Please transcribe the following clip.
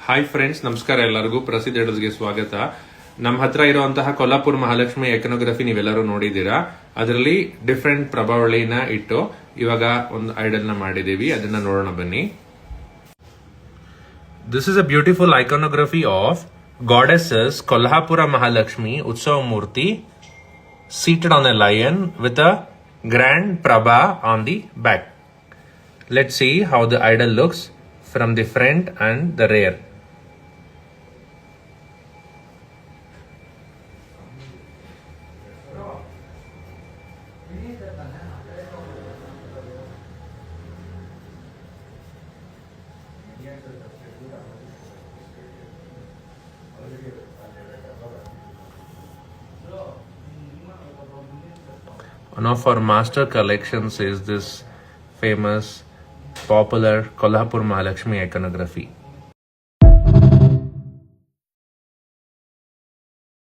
Hi friends, ನಮಸ್ಕಾರ. ಎಲ್ಲರಿಗೂ ಪ್ರಸಿದ್ಧ ಎಡಲ್ಸ್ಗೆ ಸ್ವಾಗತ. ನಮ್ಮ ಹತ್ರ ಇರುವಂತಹ ಕೊಲ್ಹಾಪುರ ಮಹಾಲಕ್ಷ್ಮಿ ಐಕನೋಗ್ರಫಿ ನೀವೆಲ್ಲರೂ ನೋಡಿದ್ದೀರಾ. ಅದರಲ್ಲಿ ಡಿಫ್ರೆಂಟ್ ಪ್ರಭಾವಳಿನ ಇಟ್ಟು ಇವಾಗ ಒಂದು ಐಡಲ್ ನ ಮಾಡಿದೀವಿ. ಅದನ್ನ ನೋಡೋಣ ಬನ್ನಿ. This is a beautiful iconography of goddesses Kolhapur Mahalakshmi ಉತ್ಸವ ಮೂರ್ತಿ seated on a lion with a grand prabha on the back. Let's see how the idol looks from the front and the rear. One of our master collections is this famous popular Kolhapur Mahalakshmi iconography.